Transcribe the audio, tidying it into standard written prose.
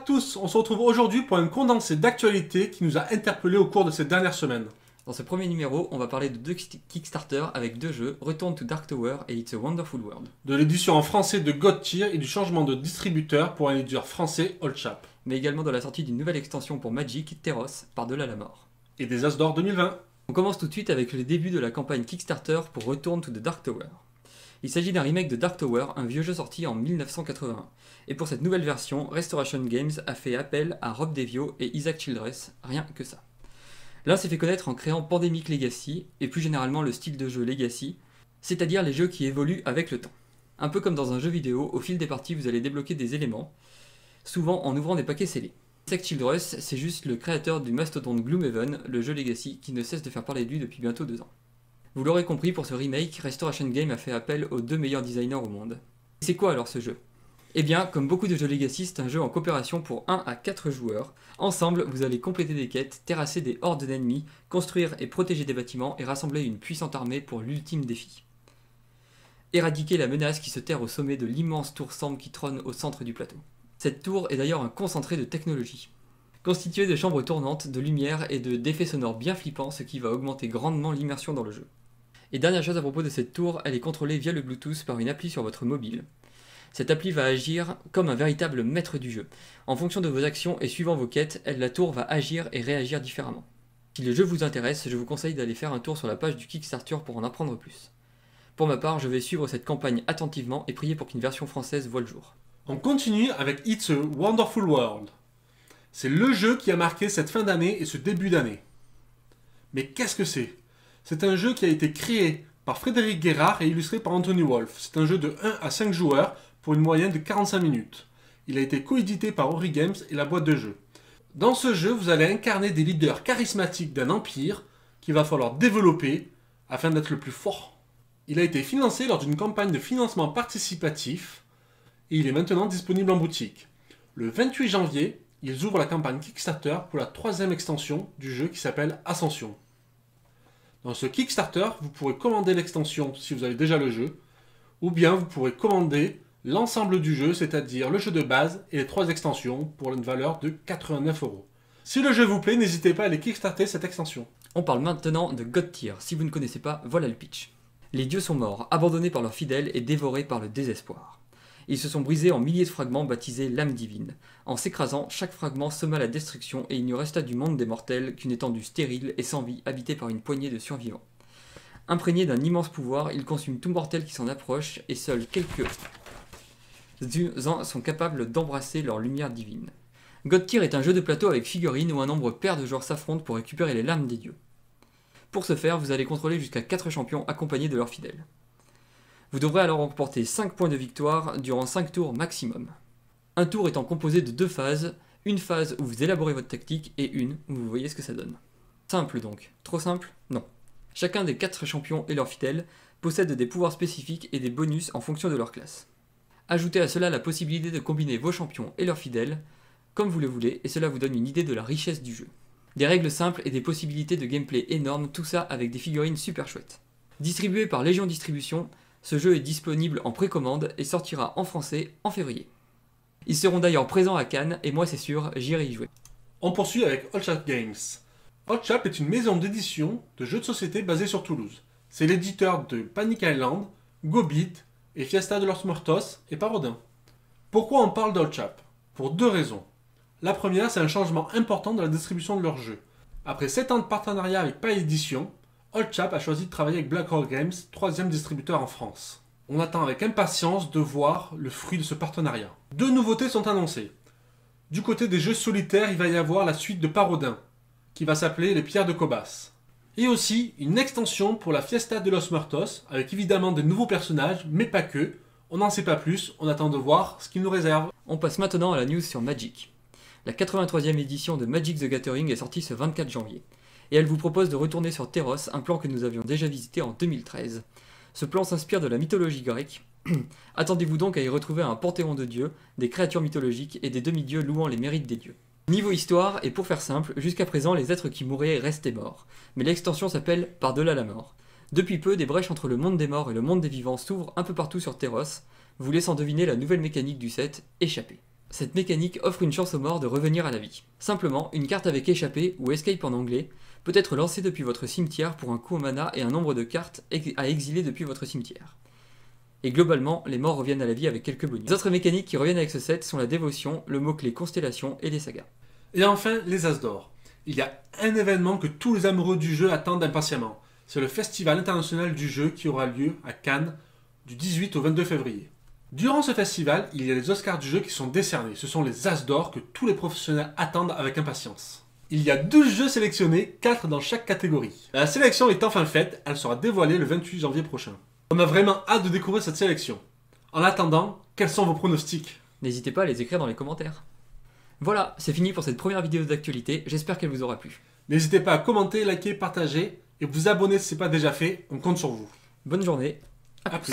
tous, on se retrouve aujourd'hui pour un condensé d'actualité qui nous a interpellés au cours de ces dernières semaines. Dans ce premier numéro, on va parler de deux Kickstarter avec deux jeux, Return to Dark Tower et It's a Wonderful World. De l'édition en français de God Tier et du changement de distributeur pour un éditeur français, Old Chap. Mais également de la sortie d'une nouvelle extension pour Magic, Terros, Par-delà la mort. Et des As d'or 2020. On commence tout de suite avec le début de la campagne Kickstarter pour Return to the Dark Tower. Il s'agit d'un remake de Dark Tower, un vieux jeu sorti en 1981. Et pour cette nouvelle version, Restoration Games a fait appel à Rob Devio et Isaac Childress, rien que ça. L'un s'est fait connaître en créant Pandemic Legacy, et plus généralement le style de jeu Legacy, c'est-à-dire les jeux qui évoluent avec le temps. Un peu comme dans un jeu vidéo, au fil des parties vous allez débloquer des éléments, souvent en ouvrant des paquets scellés. Isaac Childress, c'est juste le créateur du mastodonte Gloomhaven, le jeu Legacy, qui ne cesse de faire parler de lui depuis bientôt 2 ans. Vous l'aurez compris, pour ce remake, Restoration Games a fait appel aux 2 meilleurs designers au monde. C'est quoi alors ce jeu ? Eh bien, comme beaucoup de jeux Legacy, c'est un jeu en coopération pour 1 à 4 joueurs. Ensemble, vous allez compléter des quêtes, terrasser des hordes d'ennemis, construire et protéger des bâtiments et rassembler une puissante armée pour l'ultime défi. Éradiquer la menace qui se terre au sommet de l'immense tour Sambre qui trône au centre du plateau. Cette tour est d'ailleurs un concentré de technologie. Constituée de chambres tournantes, de lumière et d'effets sonores bien flippants, ce qui va augmenter grandement l'immersion dans le jeu. Et dernière chose à propos de cette tour, elle est contrôlée via le Bluetooth par une appli sur votre mobile. Cette appli va agir comme un véritable maître du jeu. En fonction de vos actions et suivant vos quêtes, la tour va agir et réagir différemment. Si le jeu vous intéresse, je vous conseille d'aller faire un tour sur la page du Kickstarter pour en apprendre plus. Pour ma part, je vais suivre cette campagne attentivement et prier pour qu'une version française voie le jour. On continue avec It's a Wonderful World. C'est le jeu qui a marqué cette fin d'année et ce début d'année. Mais qu'est-ce que c'est ? C'est un jeu qui a été créé par Frédéric Guérard et illustré par Anthony Wolf. C'est un jeu de 1 à 5 joueurs pour une moyenne de 45 minutes. Il a été coédité par Ori Games et la boîte de jeu. Dans ce jeu, vous allez incarner des leaders charismatiques d'un empire qu'il va falloir développer afin d'être le plus fort. Il a été financé lors d'une campagne de financement participatif et il est maintenant disponible en boutique. Le 28 janvier, ils ouvrent la campagne Kickstarter pour la 3e extension du jeu qui s'appelle Ascension. Dans ce Kickstarter, vous pourrez commander l'extension si vous avez déjà le jeu, ou bien vous pourrez commander l'ensemble du jeu, c'est-à-dire le jeu de base et les 3 extensions pour une valeur de 89 €. Si le jeu vous plaît, n'hésitez pas à aller kickstarter cette extension. On parle maintenant de God Tier. Si vous ne connaissez pas, voilà le pitch. Les dieux sont morts, abandonnés par leurs fidèles et dévorés par le désespoir. Ils se sont brisés en milliers de fragments baptisés l'âme divine. En s'écrasant, chaque fragment sema la destruction et il ne resta du monde des mortels qu'une étendue stérile et sans vie habitée par une poignée de survivants. Imprégnés d'un immense pouvoir, ils consument tout mortel qui s'en approche et seuls quelques-uns sont capables d'embrasser leur lumière divine. God Tier est un jeu de plateau avec figurines où un nombre pair de joueurs s'affrontent pour récupérer les larmes des dieux. Pour ce faire, vous allez contrôler jusqu'à 4 champions accompagnés de leurs fidèles. Vous devrez alors remporter 5 points de victoire durant 5 tours maximum. Un tour étant composé de 2 phases, une phase où vous élaborez votre tactique et une où vous voyez ce que ça donne. Simple donc. Trop simple ? Non. Chacun des 4 champions et leurs fidèles possèdent des pouvoirs spécifiques et des bonus en fonction de leur classe. Ajoutez à cela la possibilité de combiner vos champions et leurs fidèles comme vous le voulez et cela vous donne une idée de la richesse du jeu. Des règles simples et des possibilités de gameplay énormes, tout ça avec des figurines super chouettes. Distribué par Légion Distribution, ce jeu est disponible en précommande et sortira en français en février. Ils seront d'ailleurs présents à Cannes et moi c'est sûr, j'irai y jouer. On poursuit avec Old Chap Games. Old Chap est une maison d'édition de jeux de société basée sur Toulouse. C'est l'éditeur de Panic Island, Gobit et Fiesta de los Muertos et Parodin. Pourquoi on parle d'Old Chap ? Pour 2 raisons. La première, c'est un changement important dans la distribution de leurs jeux. Après 7 ans de partenariat avec Pie Édition, Old Chap a choisi de travailler avec Black Hole Games, 3e distributeur en France. On attend avec impatience de voir le fruit de ce partenariat. 2 nouveautés sont annoncées. Du côté des jeux solitaires, il va y avoir la suite de Parodin, qui va s'appeler Les Pierres de Cobas. Et aussi une extension pour la Fiesta de los Muertos, avec évidemment de nouveaux personnages, mais pas que. On n'en sait pas plus, on attend de voir ce qu'il nous réserve. On passe maintenant à la news sur Magic. La 83e édition de Magic the Gathering est sortie ce 24 janvier. Et elle vous propose de retourner sur Terros, un plan que nous avions déjà visité en 2013. Ce plan s'inspire de la mythologie grecque. Attendez-vous donc à y retrouver un panthéon de dieux, des créatures mythologiques et des demi-dieux louant les mérites des dieux. Niveau histoire, et pour faire simple, jusqu'à présent les êtres qui mouraient restaient morts. Mais l'extension s'appelle Par-delà la mort. Depuis peu, des brèches entre le monde des morts et le monde des vivants s'ouvrent un peu partout sur Terros, vous laissant deviner la nouvelle mécanique du set, Échappée. Cette mécanique offre une chance aux morts de revenir à la vie. Simplement, une carte avec échappée, ou escape en anglais, peut être lancée depuis votre cimetière pour un coût en mana et un nombre de cartes à exiler depuis votre cimetière. Et globalement, les morts reviennent à la vie avec quelques bonus. Les autres mécaniques qui reviennent avec ce set sont la dévotion, le mot-clé constellation et les sagas. Et enfin, les As d'Or. Il y a un événement que tous les amoureux du jeu attendent impatiemment. C'est le Festival international du jeu qui aura lieu à Cannes du 18 au 22 février. Durant ce festival, il y a les Oscars du jeu qui sont décernés. Ce sont les As d'Or que tous les professionnels attendent avec impatience. Il y a 12 jeux sélectionnés, 4 dans chaque catégorie. La sélection est enfin faite, elle sera dévoilée le 28 janvier prochain. On a vraiment hâte de découvrir cette sélection. En attendant, quels sont vos pronostics? N'hésitez pas à les écrire dans les commentaires. Voilà, c'est fini pour cette première vidéo d'actualité, j'espère qu'elle vous aura plu. N'hésitez pas à commenter, liker, partager et vous abonner si ce n'est pas déjà fait, on compte sur vous. Bonne journée, à plus.